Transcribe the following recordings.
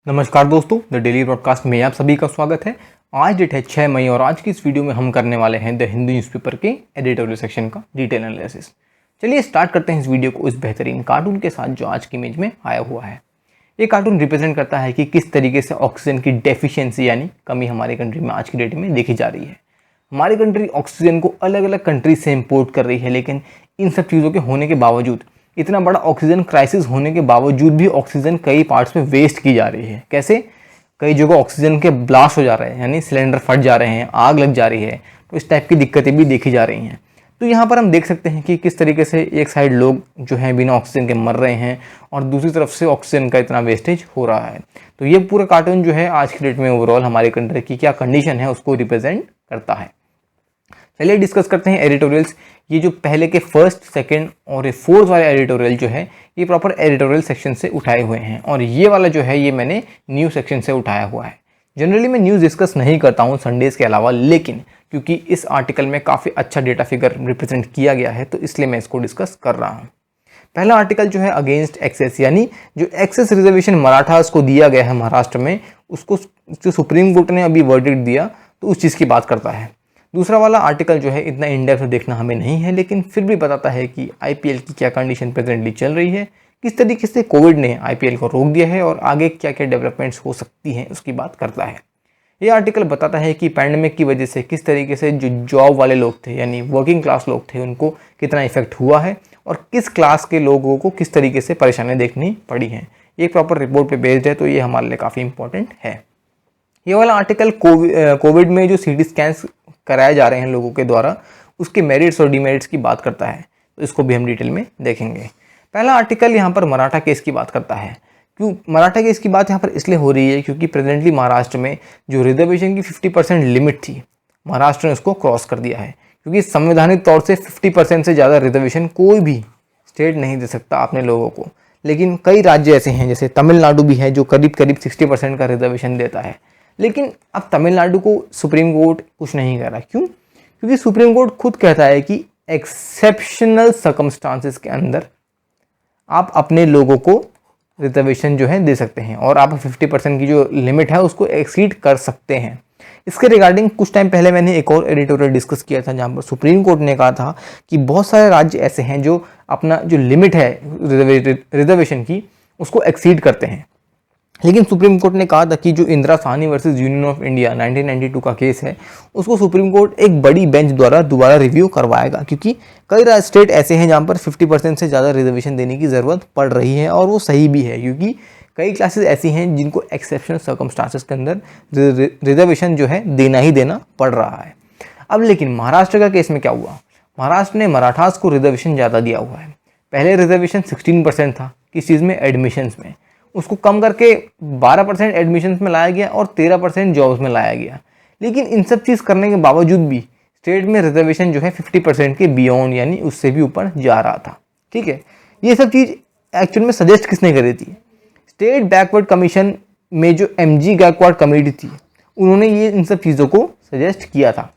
नमस्कार दोस्तों, the daily broadcast में आप सभी का स्वागत है। आज डेट है 6 मई और आज की इस वीडियो में हम करने वाले हैं द हिंदू न्यूज़पेपर के एडिटोरियल सेक्शन का डिटेल एनालिसिस। चलिए स्टार्ट करते हैं इस वीडियो को इस बेहतरीन कार्टून के साथ जो आज की इमेज में आया हुआ है। ये कार्टून रिप्रेजेंट करता है कि किस तरीके से ऑक्सीजन की डेफिशिएंसी यानी कमी हमारी कंट्री में आज की डेट में देखी जा रही है। हमारी कंट्री ऑक्सीजन को अलग अलग कंट्री से इम्पोर्ट कर रही है, लेकिन इन सब चीज़ों के होने के बावजूद, इतना बड़ा ऑक्सीजन क्राइसिस होने के बावजूद भी ऑक्सीजन कई पार्ट्स में वेस्ट की जा रही है। कैसे? कई जगह ऑक्सीजन के ब्लास्ट हो जा रहे हैं, यानी सिलेंडर फट जा रहे हैं, आग लग जा रही है, तो इस टाइप की दिक्कतें भी देखी जा रही हैं। तो यहाँ पर हम देख सकते हैं कि किस तरीके से एक साइड लोग जो हैं बिना ऑक्सीजन के मर रहे हैं और दूसरी तरफ से ऑक्सीजन का इतना वेस्टेज हो रहा है। तो ये पूरा कार्टून जो है आज की डेट में ओवरऑल हमारी कंट्री की क्या कंडीशन है उसको रिप्रेजेंट करता है। चलिए डिस्कस करते हैं एडिटोरियल्स। ये जो पहले के फर्स्ट, सेकंड और फोर्थ वाले एडिटोरियल जो है ये प्रॉपर एडिटोरियल सेक्शन से उठाए हुए हैं और ये वाला जो है ये मैंने न्यूज़ सेक्शन से उठाया हुआ है। जनरली मैं न्यूज़ डिस्कस नहीं करता हूँ संडेज़ के अलावा, लेकिन क्योंकि इस आर्टिकल में काफ़ी अच्छा डेटा फिगर रिप्रेजेंट किया गया है तो इसलिए मैं इसको डिस्कस कर रहा हूँ। पहला आर्टिकल जो है अगेंस्ट एक्सेस, यानी जो एक्सेस रिजर्वेशन मराठास को दिया गया है महाराष्ट्र में, उसको जो सुप्रीम कोर्ट ने अभी वर्डिक्ट दिया तो उस चीज़ की बात करता है। दूसरा वाला आर्टिकल जो है इतना इन डेप्थ देखना हमें नहीं है, लेकिन फिर भी बताता है कि आईपीएल की क्या कंडीशन प्रेजेंटली चल रही है, किस तरीके से कोविड ने आईपीएल को रोक दिया है और आगे क्या क्या डेवलपमेंट्स हो सकती हैं उसकी बात करता है। ये आर्टिकल बताता है कि पैंडेमिक की वजह से किस तरीके से जो जॉब वाले लोग थे यानी वर्किंग क्लास लोग थे उनको कितना इफेक्ट हुआ है और किस क्लास के लोगों को किस तरीके से परेशानियाँ देखनी पड़ी हैं। ये प्रॉपर रिपोर्ट पे बेस्ड है तो ये हमारे लिए काफ़ी इंपॉर्टेंट है। ये वाला आर्टिकल कोविड में जो सीटी स्कैन्स कराए जा रहे हैं लोगों के द्वारा उसके मेरिट्स और डिमेरिट्स की बात करता है, तो इसको भी हम डिटेल में देखेंगे। पहला आर्टिकल यहाँ पर मराठा केस की बात करता है। क्यों मराठा केस की बात यहाँ पर इसलिए हो रही है क्योंकि प्रेजेंटली महाराष्ट्र में जो रिजर्वेशन की 50% लिमिट थी, महाराष्ट्र ने उसको क्रॉस कर दिया है। क्योंकि संवैधानिक तौर से 50% से ज़्यादा रिजर्वेशन कोई भी स्टेट नहीं दे सकता अपने लोगों को, लेकिन कई राज्य ऐसे हैं जैसे तमिलनाडु भी है जो करीब करीब 60% का रिजर्वेशन देता है। लेकिन अब तमिलनाडु को सुप्रीम कोर्ट कुछ नहीं कर रहा। क्यों? क्योंकि सुप्रीम कोर्ट खुद कहता है कि एक्सेप्शनल सर्कमस्टांसेस के अंदर आप अपने लोगों को रिजर्वेशन जो है दे सकते हैं और आप 50% की जो लिमिट है उसको एक्सीड कर सकते हैं। इसके रिगार्डिंग कुछ टाइम पहले मैंने एक और एडिटोरियल डिस्कस किया था जहाँ पर सुप्रीम कोर्ट ने कहा था कि बहुत सारे राज्य ऐसे हैं जो अपना जो लिमिट है रिजर्वेशन की उसको एक्सीड करते हैं। लेकिन सुप्रीम कोर्ट ने कहा था कि जो Indira Sahni versus union of India 1992 का केस है उसको सुप्रीम कोर्ट एक बड़ी बेंच द्वारा दोबारा रिव्यू करवाएगा, क्योंकि कई स्टेट ऐसे हैं जहां पर 50% से ज़्यादा रिजर्वेशन देने की ज़रूरत पड़ रही है और वो सही भी है, क्योंकि कई क्लासेस ऐसी हैं जिनको एक्सेप्शनल सर्कमस्टांसेस के अंदर रिजर्वेशन जो है देना ही देना पड़ रहा है। अब लेकिन महाराष्ट्र का केस में क्या हुआ? महाराष्ट्र ने मराठास को रिजर्वेशन ज़्यादा दिया हुआ है। पहले रिजर्वेशन 16% था किस चीज़ में? एडमिशन्स में। उसको कम करके 12% एडमिशन्स में लाया गया और 13% जॉब्स में लाया गया। लेकिन इन सब चीज़ करने के बावजूद भी स्टेट में रिजर्वेशन जो है 50% के बियॉन्ड यानी उससे भी ऊपर जा रहा था। ठीक है, ये सब चीज़ एक्चुअल में सजेस्ट किसने करी थी? स्टेट बैकवर्ड कमीशन में जो MG गायकवाड़ कमेटी थी उन्होंने ये इन सब चीज़ों को सजेस्ट किया था।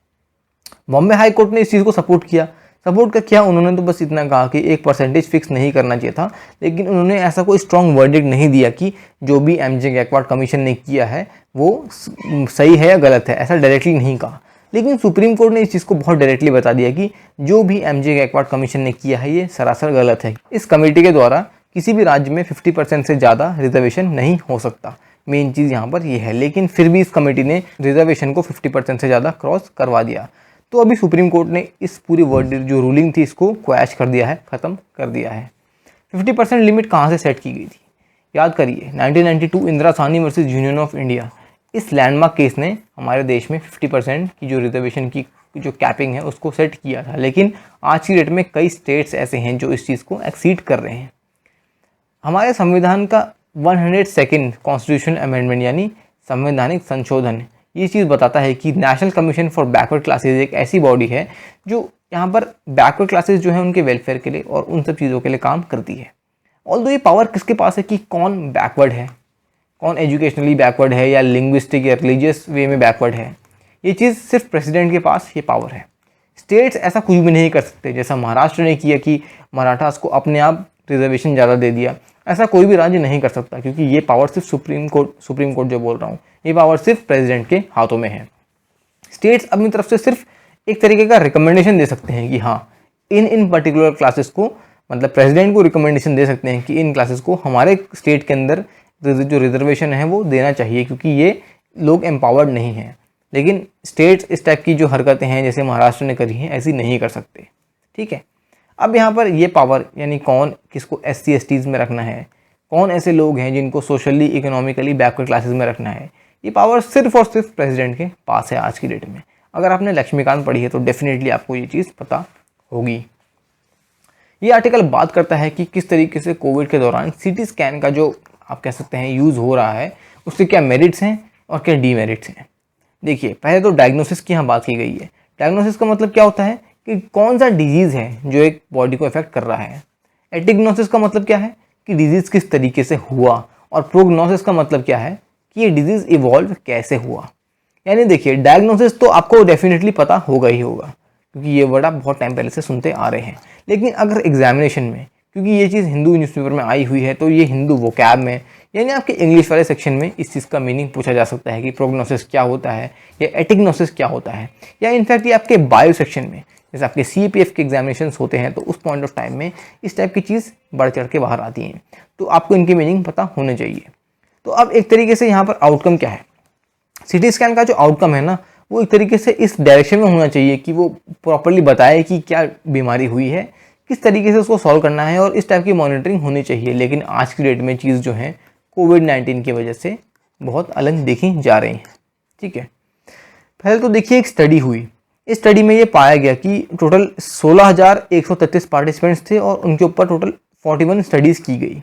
बॉम्बे हाई कोर्ट ने इस चीज़ को सपोर्ट किया। सपोर्ट का क्या? उन्होंने तो बस इतना कहा कि एक परसेंटेज फिक्स नहीं करना चाहिए था, लेकिन उन्होंने ऐसा कोई स्ट्रॉन्ग वर्डिक्ट नहीं दिया कि जो भी MG गायकवाड़ कमीशन ने किया है वो सही है या गलत है, ऐसा डायरेक्टली नहीं कहा। लेकिन सुप्रीम कोर्ट ने इस चीज़ को बहुत डायरेक्टली बता दिया कि जो भी MG गायकवाड़ कमीशन ने किया है ये सरासर गलत है। इस कमेटी के द्वारा किसी भी राज्य में 50% से ज़्यादा रिजर्वेशन नहीं हो सकता। मेन चीज़ यहाँ पर ये है, लेकिन फिर भी इस कमेटी ने रिजर्वेशन को 50% से ज़्यादा क्रॉस करवा दिया। तो अभी सुप्रीम कोर्ट ने इस पूरी वर्डिक्ट जो रूलिंग थी इसको क्वैश कर दिया है, ख़त्म कर दिया है। 50% लिमिट कहाँ से सेट की गई थी? याद करिए, 1992 Indira Sahni versus union of India, इस लैंडमार्क केस ने हमारे देश में 50% की जो रिजर्वेशन की जो कैपिंग है उसको सेट किया था। लेकिन आज की डेट में कई स्टेट्स ऐसे हैं जो इस चीज़ को एक्सीड कर रहे हैं। हमारे संविधान का 102nd कॉन्स्टिट्यूशनल अमेंडमेंट यानी संवैधानिक संशोधन ये चीज़ बताता है कि national commission for backward classes एक ऐसी बॉडी है जो यहाँ पर बैकवर्ड क्लासेज जो है उनके वेलफेयर के लिए और उन सब चीज़ों के लिए काम करती है। ऑल्दो ये पावर किसके पास है कि कौन बैकवर्ड है, कौन एजुकेशनली बैकवर्ड है या लिंग्विस्टिक या रिलीजियस वे में बैकवर्ड है, ये चीज़ सिर्फ प्रेसिडेंट के पास ये पावर है। स्टेट्स ऐसा कुछ भी नहीं कर सकते। जैसा महाराष्ट्र ने किया कि मराठास को अपने आप रिजर्वेशन ज़्यादा दे दिया, ऐसा कोई भी राज्य नहीं कर सकता, क्योंकि ये पावर सिर्फ सुप्रीम कोर्ट जो बोल रहा हूँ, ये पावर सिर्फ प्रेसिडेंट के हाथों में है। स्टेट्स अपनी तरफ से सिर्फ एक तरीके का रिकमेंडेशन दे सकते हैं कि हाँ इन पर्टिकुलर क्लासेस को, मतलब प्रेसिडेंट को रिकमेंडेशन दे सकते हैं कि इन क्लासेस को हमारे स्टेट के अंदर जो रिजर्वेशन है वो देना चाहिए, क्योंकि ये लोग एम्पावर्ड नहीं हैं। लेकिन स्टेट्स इस टाइप की जो हरकतें हैं जैसे महाराष्ट्र ने करी हैं, ऐसी नहीं कर सकते। ठीक है, अब यहाँ पर ये पावर, यानी कौन किसको SC STs में रखना है, कौन ऐसे लोग हैं जिनको सोशली इकोनॉमिकली बैकवर्ड क्लासेस में रखना है, ये पावर सिर्फ और सिर्फ प्रेसिडेंट के पास है आज की डेट में। अगर आपने लक्ष्मीकांत पढ़ी है तो डेफिनेटली आपको ये चीज़ पता होगी। ये आर्टिकल बात करता है कि किस तरीके से कोविड के दौरान CT स्कैन का जो आप कह सकते हैं यूज़ हो रहा है, उससे क्या मेरिट्स हैं और क्या डीमेरिट्स हैं। देखिए, पहले तो डायग्नोसिस की यहाँ बात की गई है। डायग्नोसिस का मतलब क्या होता है कि कौन सा डिजीज़ है जो एक बॉडी को इफेक्ट कर रहा है। एटिग्नोसिस का मतलब क्या है कि डिजीज़ किस तरीके से हुआ, और प्रोग्नोसिस का मतलब क्या है कि ये डिजीज़ इवॉल्व कैसे हुआ। यानी देखिए, डायग्नोसिस तो आपको डेफिनेटली पता होगा ही होगा, क्योंकि ये वर्ड आप बहुत टाइम पहले से सुनते आ रहे हैं। लेकिन अगर एग्जामिनेशन में, क्योंकि ये चीज़ हिंदू न्यूज़पेपर में आई हुई है, तो ये हिंदू वोकैब में, यानी आपके इंग्लिश वाले सेक्शन में इस चीज़ का मीनिंग पूछा जा सकता है कि प्रोग्नोसिस क्या होता है या एटिग्नोसिस क्या होता है, या इनफैक्ट ये आपके बायो सेक्शन में जैसे आपके CAPF के एग्जामिनेशन होते हैं, तो उस पॉइंट ऑफ टाइम में इस टाइप की चीज़ बढ़ चढ़ के बाहर आती हैं, तो आपको इनकी मीनिंग पता होने चाहिए। तो अब एक तरीके से यहाँ पर आउटकम क्या है, CT स्कैन का जो आउटकम है ना, वो एक तरीके से इस डायरेक्शन में होना चाहिए कि वो प्रॉपरली बताए कि क्या बीमारी हुई है, किस तरीके से उसको सॉल्व करना है, और इस टाइप की मॉनिटरिंग होनी चाहिए। लेकिन आज की डेट में चीज़ जो है कोविड-19 की वजह से बहुत अलग देखी जा रही हैं। ठीक है, पहले तो देखिए एक स्टडी हुई। इस स्टडी में ये पाया गया कि टोटल 16,133 पार्टिसिपेंट्स थे और उनके ऊपर टोटल 41 स्टडीज़ की गई।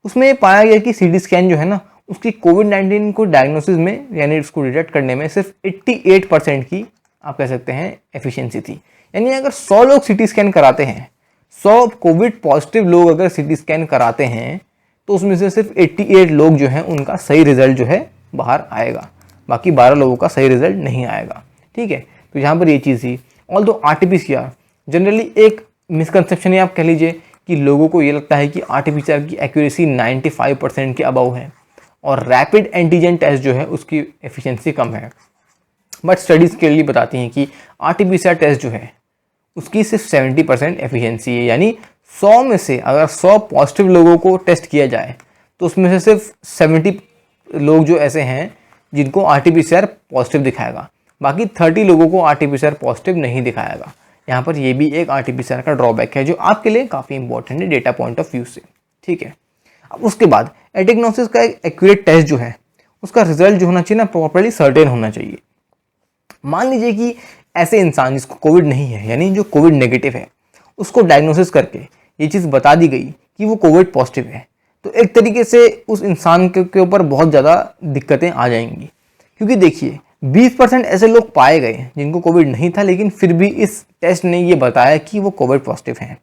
उसमें ये पाया गया कि CT स्कैन जो है ना, उसकी कोविड-19 को डायग्नोसिस में, यानी उसको डिटेक्ट करने में सिर्फ 88% की आप कह सकते हैं एफिशिएंसी थी। यानी अगर 100 लोग CT स्कैन कराते हैं, 100 कोविड पॉजिटिव लोग अगर CT स्कैन कराते हैं, तो उसमें से सिर्फ 88 लोग जो हैं उनका सही रिजल्ट जो है बाहर आएगा, बाकी 12 लोगों का सही रिजल्ट नहीं आएगा। ठीक है, तो यहाँ पर ये चीज़ थी। ऑल्दो RT-PCR जनरली एक मिसकंसेप्शन है, आप कह लीजिए कि लोगों को ये लगता है कि RT-PCR की एक्यूरेसी 95% के अबव है और रैपिड एंटीजन टेस्ट जो है उसकी एफिशिएंसी कम है। बट स्टडीज़ क्लियरली बताती हैं कि RT-PCR टेस्ट जो है उसकी सिर्फ 70% एफिशिएंसी है। यानी 100 में से अगर 100 पॉजिटिव लोगों को टेस्ट किया जाए, तो उसमें से सिर्फ 70 लोग जो ऐसे हैं जिनको RT-PCR पॉजिटिव दिखाएगा, बाकी 30 लोगों को RT-PCR पॉजिटिव नहीं दिखाएगा। यहाँ पर ये भी एक RT-PCR का ड्रॉबैक है जो आपके लिए काफ़ी इंपॉर्टेंट है डेटा पॉइंट ऑफ व्यू से। ठीक है, अब उसके बाद एटिग्नोसिस का एक एक्यूरेट टेस्ट जो है उसका रिजल्ट जो होना चाहिए ना, प्रॉपर्ली सर्टेन होना चाहिए। मान लीजिए कि ऐसे इंसान जिसको कोविड नहीं है, यानी जो कोविड नेगेटिव है, उसको डायग्नोसिस करके ये चीज़ बता दी गई कि वो कोविड पॉजिटिव है, तो एक तरीके से उस इंसान के ऊपर बहुत ज़्यादा दिक्कतें आ जाएंगी। क्योंकि देखिए 20% ऐसे लोग पाए गए जिनको कोविड नहीं था, लेकिन फिर भी इस टेस्ट ने ये बताया कि वो कोविड पॉजिटिव हैं।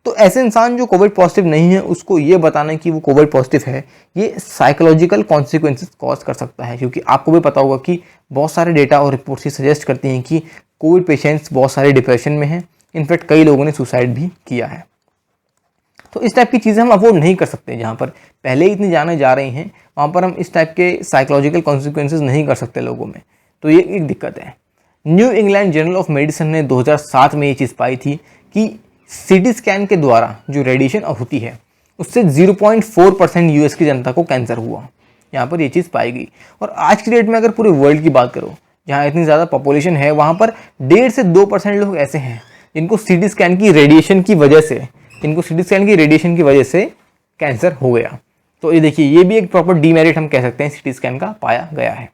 तो ऐसे इंसान जो कोविड पॉजिटिव नहीं है, उसको ये बताना कि वो कोविड पॉजिटिव है, ये साइकोलॉजिकल कॉन्सिक्वेंसेस कॉज कर सकता है। क्योंकि आपको भी पता होगा कि बहुत सारे डेटा और रिपोर्ट्स ये सजेस्ट करती हैं कि कोविड पेशेंट्स बहुत सारे डिप्रेशन में हैं, इनफैक्ट कई लोगों ने सुसाइड भी किया है। तो इस टाइप की चीज़ें हम अफोर्ड नहीं कर सकते। जहाँ पर पहले ही इतनी जाने जा रही हैं, वहाँ पर हम इस टाइप के साइकोलॉजिकल कॉन्सिक्वेंसेस नहीं कर सकते लोगों में, तो ये एक दिक्कत है। New England journal of medicine ने 2007 में ये चीज़ पाई थी कि CT स्कैन के द्वारा जो रेडिएशन होती है उससे 0.4% US की जनता को कैंसर हुआ। यहाँ पर ये चीज़ पाई गई। और आज की डेट में अगर पूरे वर्ल्ड की बात करो, जहाँ इतनी ज़्यादा पॉपुलेशन है, वहाँ पर 1.5 से 2% लोग ऐसे हैं जिनको CT स्कैन की रेडिएशन की वजह से कैंसर हो गया। तो ये देखिए, ये भी एक प्रॉपर डीमेरिट हम कह सकते हैं CT स्कैन का पाया गया है।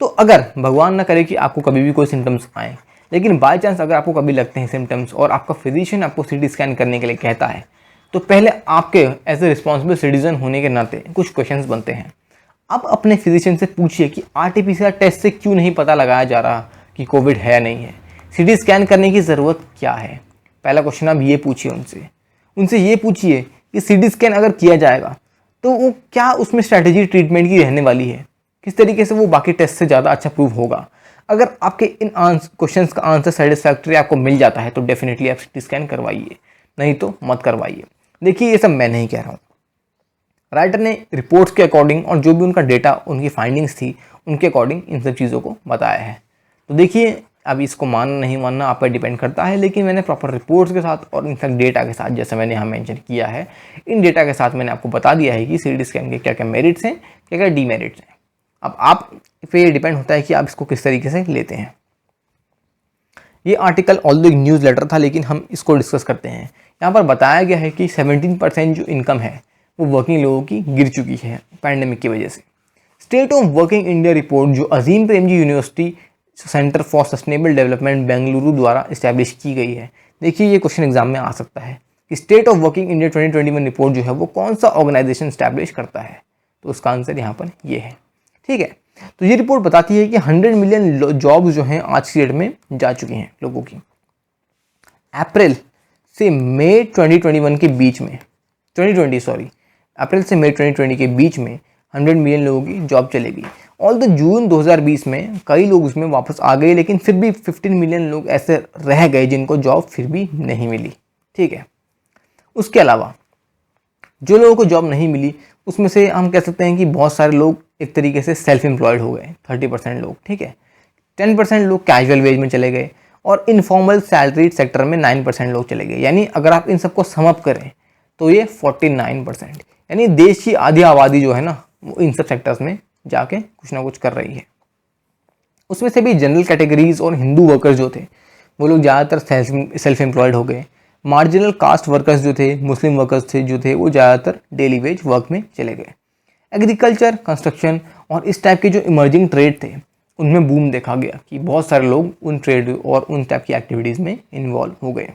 तो अगर भगवान ना करे कि आपको कभी भी कोई सिम्टम्स आए, लेकिन बाय चांस अगर आपको कभी लगते हैं सिम्टम्स और आपका फिजिशियन आपको CT स्कैन करने के लिए कहता है, तो पहले आपके एज ए रिस्पॉन्सिबल सिटीजन होने के नाते कुछ क्वेश्चंस बनते हैं। आप अपने फिजिशियन से पूछिए कि RT-PCR टेस्ट से क्यों नहीं पता लगाया जा रहा कि कोविड है या नहीं है, CT स्कैन करने की ज़रूरत क्या है। पहला क्वेश्चन आप ये पूछिए उनसे ये पूछिए कि CT स्कैन अगर किया जाएगा तो वो क्या उसमें स्ट्रैटेजी ट्रीटमेंट की रहने वाली है, किस तरीके से वो बाकी टेस्ट से ज़्यादा अच्छा प्रूव होगा। अगर आपके इन क्वेश्चंस का आंसर सेटिस्फैक्ट्री आपको मिल जाता है तो डेफिनेटली आप CT स्कैन करवाइए, नहीं तो मत करवाइए। देखिए, ये सब मैं नहीं कह रहा हूँ, राइटर ने रिपोर्ट्स के अकॉर्डिंग और जो भी उनका डेटा, उनकी फाइंडिंग्स थी, उनके अकॉर्डिंग इन सब चीज़ों को बताया है। तो देखिए, अब इसको मानना नहीं मानना आप पर डिपेंड करता है, लेकिन मैंने प्रॉपर रिपोर्ट्स के साथ और इनफैक्ट डेटा के साथ, जैसे मैंने यहाँ मेंशन किया है, इन डेटा के साथ मैंने आपको बता दिया है कि सीटी स्कैन के क्या क्या मेरिट्स हैं, क्या क्या डीमेरिट्स हैं। अब आप पे डिपेंड होता है कि आप इसको किस तरीके से लेते हैं। ये आर्टिकल ऑल्दो न्यूज़ लेटर था, लेकिन हम इसको डिस्कस करते हैं। यहाँ पर बताया गया है कि 17% जो इनकम है वो वर्किंग लोगों की गिर चुकी है पैंडेमिक की वजह से। State of working India report जो Azim Premji university centre for sustainable development Bengaluru द्वारा इस्टेब्लिश की गई है। देखिए, ये क्वेश्चन एग्जाम में आ सकता है कि state of working India 2021 report जो है वो कौन सा ऑर्गेनाइजेशन इस्टेब्लिश करता है, तो उसका आंसर यहाँ पर ये है। ठीक है, तो ये रिपोर्ट बताती है कि 100 मिलियन जॉब्स जो हैं आज की डेट में जा चुकी हैं लोगों की। अप्रैल से मई 2021 के बीच में, अप्रैल से मई 2020 के बीच में 100 मिलियन लोगों की जॉब चलेगी। ऑल द जून 2020 में कई लोग उसमें वापस आ गए, लेकिन फिर भी 15 मिलियन लोग ऐसे रह गए जिनको जॉब फिर भी नहीं मिली। ठीक है, उसके अलावा जो लोगों को जॉब नहीं मिली उसमें से हम कह सकते हैं कि बहुत सारे लोग एक तरीके से सेल्फ एम्प्लॉयड हो गए, 30% लोग। ठीक है, 10% लोग कैजुअल वेज में चले गए और इनफॉर्मल सैलरीड सेक्टर में 9% लोग चले गए। यानी अगर आप इन सबको सम अप करें तो ये 49%, यानी देश की आधी आबादी जो है ना वो इन सब सेक्टर्स में जाके कुछ ना कुछ कर रही है। उसमें से भी जनरल कैटेगरीज और हिंदू वर्कर्स जो थे वो लोग ज़्यादातर सेल्फ एम्प्लॉयड हो गए। मार्जिनल कास्ट वर्कर्स जो थे, मुस्लिम वर्कर्स थे जो थे, वो ज़्यादातर डेली वेज वर्क में चले गए। एग्रीकल्चर, कंस्ट्रक्शन और इस टाइप के जो इमर्जिंग ट्रेड थे उनमें बूम देखा गया कि बहुत सारे लोग उन ट्रेड और उन टाइप की एक्टिविटीज़ में इन्वॉल्व हो गए।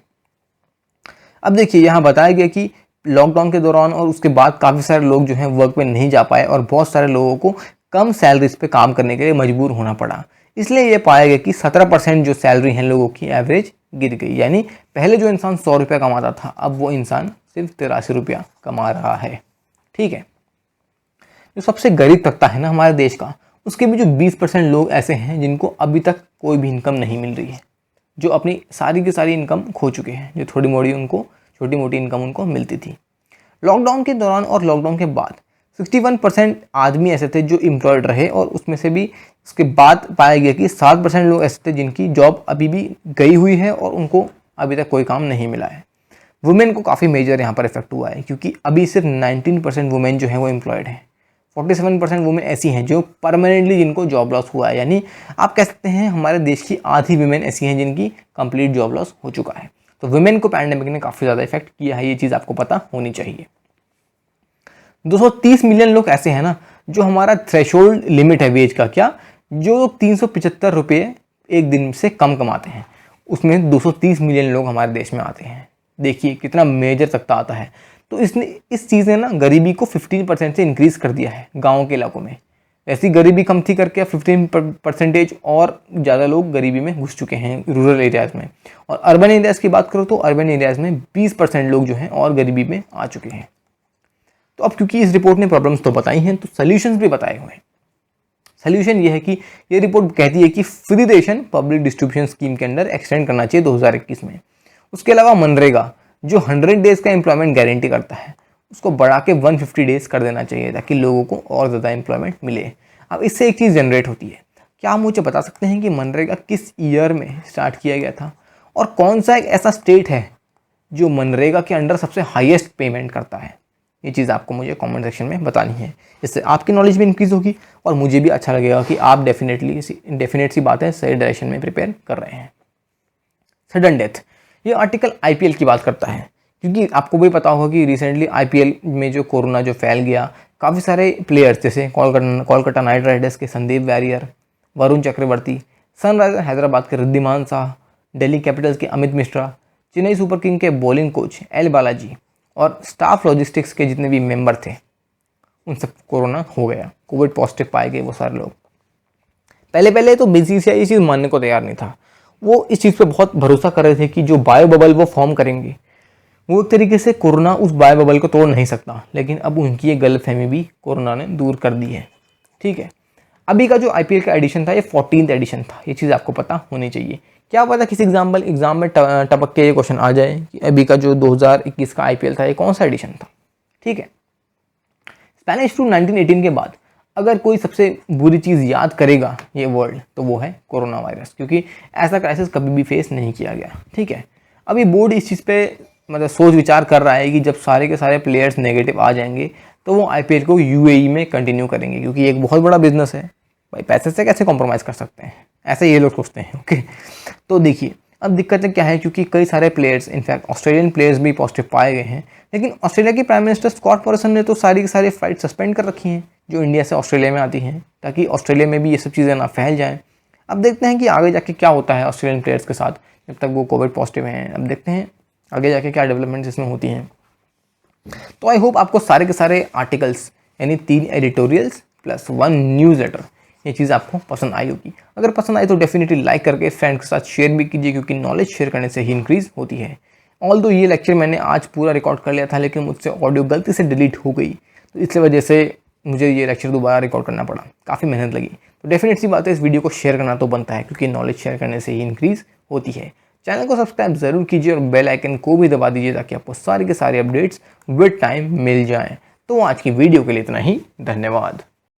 अब देखिए, यहाँ बताया गया कि लॉकडाउन के दौरान और उसके बाद काफ़ी सारे लोग जो हैं वर्क में नहीं जा पाए और बहुत सारे लोगों को कम सैलरीज पे काम करने के लिए मजबूर होना पड़ा। इसलिए ये पाया गया कि 17% जो सैलरी है लोगों की एवरेज गिर गई। यानी पहले जो इंसान 100 रुपया कमाता था, अब वो इंसान सिर्फ 83 रुपया कमा रहा है। ठीक है, जो सबसे गरीब तबका है ना हमारे देश का, उसके भी जो 20% लोग ऐसे हैं जिनको अभी तक कोई भी इनकम नहीं मिल रही है, जो अपनी सारी की सारी इनकम खो चुके हैं, जो छोटी मोटी इनकम उनको मिलती थी। लॉकडाउन के दौरान और लॉकडाउन के बाद 61% आदमी ऐसे थे जो एम्प्लॉयड रहे और उसमें से भी उसके बाद पाया गया कि 7% लोग ऐसे थे जिनकी जॉब अभी भी गई हुई है और उनको अभी तक कोई काम नहीं मिला है। वुमेन को काफ़ी मेजर यहाँ पर इफेक्ट हुआ है, क्योंकि अभी सिर्फ 19% वुमेन जो है वो एम्प्लॉयड हैं। 47% वुमेन ऐसी हैं जो परमानेंटली जिनको जॉब लॉस हुआ है। यानी आप कह सकते हैं हमारे देश की आधी वुमेन ऐसी हैं जिनकी कंप्लीट जॉब लॉस हो चुका है। तो वुमेन को पैंडेमिक ने काफ़ी ज़्यादा इफेक्ट किया है, ये चीज़ आपको पता होनी चाहिए। 230 मिलियन लोग ऐसे हैं ना जो हमारा थ्रेशोल्ड लिमिट है वेज का, क्या, जो 375 रुपये एक दिन से कम कमाते हैं, उसमें 230 मिलियन लोग हमारे देश में आते हैं। देखिए कितना मेजर तबका आता है। तो इसने इस चीज़ ने ना गरीबी को 15% से इंक्रीज़ कर दिया है गाँव के इलाकों में। ऐसी गरीबी कम थी करके 15% और ज़्यादा लोग गरीबी में घुस चुके हैं रूरल एरियाज़ में। और अर्बन एरियाज़ की बात करो तो अर्बन एरियाज़ में 20% लोग जो हैं और गरीबी में आ चुके हैं। तो अब क्योंकि इस रिपोर्ट ने प्रॉब्लम्स तो बताई हैं तो सॉल्यूशंस भी बताए हुए हैं। सॉल्यूशन ये है कि ये रिपोर्ट कहती है कि free ration public distribution scheme के अंदर एक्सटेंड करना चाहिए 2021 में। उसके अलावा मनरेगा जो 100 डेज़ का एम्प्लॉयमेंट गारंटी करता है उसको बढ़ा के 150 डेज़ कर देना चाहिए ताकि लोगों को और ज़्यादा एम्प्लॉयमेंट मिले। अब इससे एक चीज़ जनरेट होती है। क्या आप मुझे बता सकते हैं कि मनरेगा किस ईयर में स्टार्ट किया गया था और कौन सा एक ऐसा स्टेट है जो मनरेगा के अंडर सबसे हाईएस्ट पेमेंट करता है? ये चीज़ आपको मुझे कमेंट सेक्शन में बतानी है। इससे आपकी नॉलेज भी इंक्रीज़ होगी और मुझे भी अच्छा लगेगा कि आप डेफिनेट सी बातें सही डायरेक्शन में प्रिपेयर कर रहे हैं। सडन डेथ, ये आर्टिकल आईपीएल की बात करता है, क्योंकि आपको भी पता होगा कि रिसेंटली आईपीएल में जो कोरोना जो फैल गया, काफ़ी सारे प्लेयर्स जैसे कोलकाता नाइट राइडर्स के संदीप वारियर, वरुण चक्रवर्ती, सनराइजर हैदराबाद के रिद्धिमान शाह, दिल्ली कैपिटल्स के अमित मिश्रा, चेन्नई सुपर किंग के बॉलिंग कोच एल बालाजी और स्टाफ लॉजिस्टिक्स के जितने भी मेंबर थे उन सब कोरोना हो गया, कोविड पॉजिटिव पाए गए वो सारे लोग। पहले तो बीसीसीआई ये चीज़ मानने को तैयार नहीं था। वो इस चीज़ पे बहुत भरोसा कर रहे थे कि जो बायो बबल वो फॉर्म करेंगे वो एक तरीके से कोरोना उस बायो बबल को तोड़ नहीं सकता, लेकिन अब उनकी ये गलतफहमी भी कोरोना ने दूर कर दी है। ठीक है, अभी का जो आईपीएल का एडिशन था ये 14th एडिशन था, ये चीज़ आपको पता होनी चाहिए। क्या पता किसी एग्जाम में टपक के ये क्वेश्चन आ जाए कि अभी का जो 2021 का आईपीएल था ये कौन सा एडिशन था। ठीक है, स्पेनिश फ्लू 1918 के बाद अगर कोई सबसे बुरी चीज़ याद करेगा ये वर्ल्ड तो वो है कोरोना वायरस, क्योंकि ऐसा क्राइसिस कभी भी फेस नहीं किया गया। ठीक है, अभी बोर्ड इस चीज़ पे मतलब सोच विचार कर रहा है कि जब सारे के सारे प्लेयर्स नेगेटिव आ जाएंगे तो वो आईपीएल को यूएई में कंटिन्यू करेंगे, क्योंकि ये एक बहुत बड़ा बिजनेस है भाई, पैसे से कैसे कॉम्प्रोमाइज़ कर सकते हैं, ऐसे ये लोग सोचते हैं। ओके, तो देखिए अब दिक्कतें क्या है, क्योंकि कई सारे प्लेयर्स इनफैक्ट ऑस्ट्रेलियन प्लेयर्स भी पॉजिटिव पाए गए हैं, लेकिन ऑस्ट्रेलिया के प्राइम मिनिस्टर स्कॉट मॉरिसन ने तो सारी की सारी फ्लाइट सस्पेंड कर रखी हैं जो इंडिया से ऑस्ट्रेलिया में आती हैं, ताकि ऑस्ट्रेलिया में भी ये सब चीज़ें ना फैल जाएँ। अब देखते हैं कि आगे जाके क्या होता है ऑस्ट्रेलियन प्लेयर्स के साथ, जब तक वो कोविड पॉजिटिव हैं। अब देखते हैं आगे जाके क्या डेवलपमेंट्स इसमें होती हैं। तो आई होप आपको सारे के सारे आर्टिकल्स यानी 3 एडिटोरियल्स प्लस 1 न्यूज़ लेटर ये चीज़ आपको पसंद आई होगी। अगर पसंद आई तो डेफिनेटली लाइक करके फ्रेंड के साथ शेयर भी कीजिए, क्योंकि नॉलेज शेयर करने से ही इंक्रीज़ होती है। ऑल्दो ये लेक्चर मैंने आज पूरा रिकॉर्ड कर लिया था, लेकिन मुझसे ऑडियो गलती से डिलीट हो गई, तो इसलिए वजह से मुझे ये लेक्चर दोबारा रिकॉर्ड करना पड़ा, काफ़ी मेहनत लगी। तो डेफिनेट सी बात है, इस वीडियो को शेयर करना तो बनता है, क्योंकि नॉलेज शेयर करने से ही इंक्रीज़ होती है। चैनल को सब्सक्राइब ज़रूर कीजिए और बेल आइकन को भी दबा दीजिए, ताकि आपको सारे के सारे अपडेट्स विद टाइम मिल जाएँ। तो आज की वीडियो के लिए इतना ही, धन्यवाद।